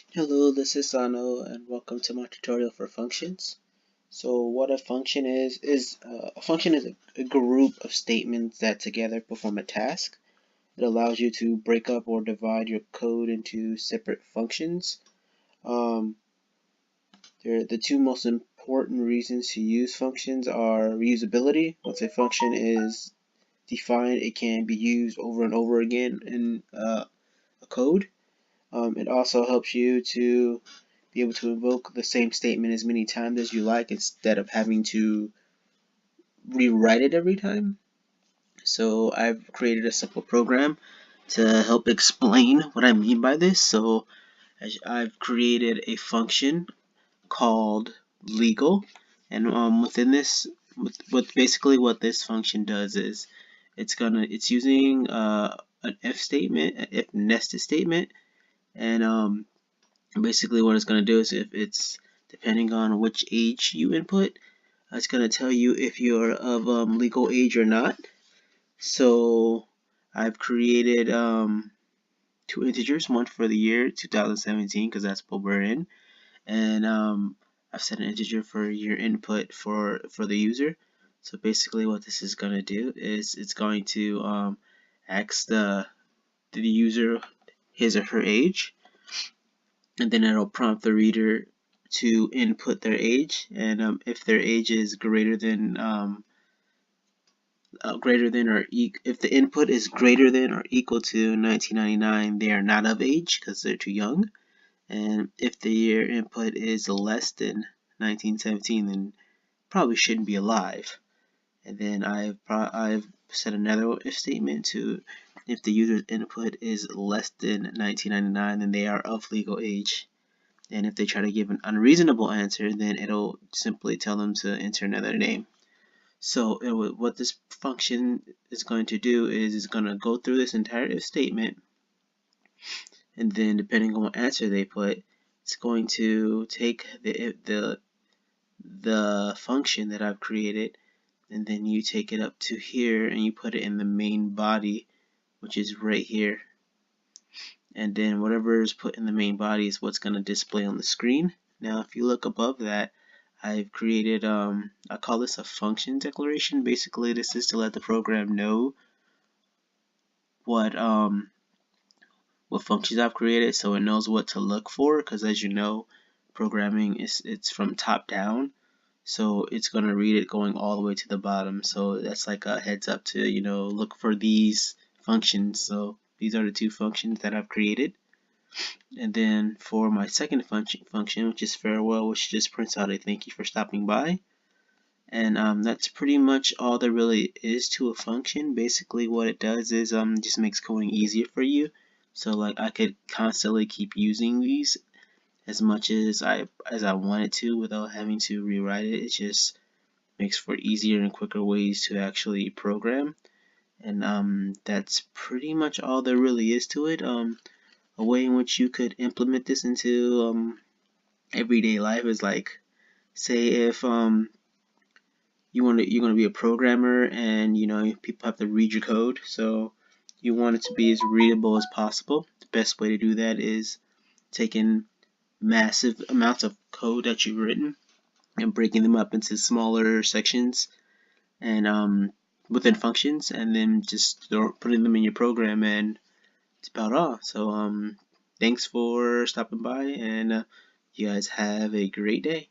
Hello, this is Sano and welcome to my tutorial for functions. So what a function is a function is a group of statements that together perform a task. It allows you to break up or divide your code into separate functions. The two most important reasons to use functions are reusability. Once a function is defined, it can be used over and over again in a code. It also helps you to be able to invoke the same statement as many times as you like instead of having to rewrite it every time. So I've created a simple program to help explain what I mean by this. So I've created a function called legal, and within this, basically what this function does is it's using an if statement, an if nested statement, and basically what it's going to do is if it's depending on which age you input, it's going to tell you if you're of legal age or not. So I've created two integers, one for the year 2017 because that's what we're in, and I've set an integer for your input for the user. So basically what this is going to do is it's going to ask the user his or her age, and then it'll prompt the reader to input their age, and if their age is greater than if the input is greater than or equal to 1999, they are not of age because they're too young, and if the year input is less than 1917, then probably shouldn't be alive. And then I've set another if statement to if the user's input is less than 1999, then they are of legal age. And if they try to give an unreasonable answer, then it'll simply tell them to enter another name. So what this function is going to do is it's going to go through this entire if statement, and then depending on what answer they put, it's going to take the function that I've created, and then you take it up to here and you put it in the main body, which is right here. And then whatever is put in the main body is what's going to display on the screen. Now if you look above that, I've created I call this a function declaration. Basically this is to let the program know what functions I've created, so it knows what to look for, because as you know, programming it's from top down, so it's going to read it going all the way to the bottom. So that's like a heads up to, look for these functions. So these are the two functions that I've created. And then for my second function, which is farewell, which just prints out a thank you for stopping by. And that's pretty much all there really is to a function. Basically what it does is just makes coding easier for you. So like I could constantly keep using these as much as I wanted to without having to rewrite it. It just makes for easier and quicker ways to actually program. And that's pretty much all there really is to it. A way in which you could implement this into everyday life is like, say if you're going to be a programmer, and people have to read your code, so you want it to be as readable as possible. The best way to do that is taking massive amounts of code that you've written and breaking them up into smaller sections and within functions, and then just putting them in your program, and it's about all. So thanks for stopping by, and you guys have a great day.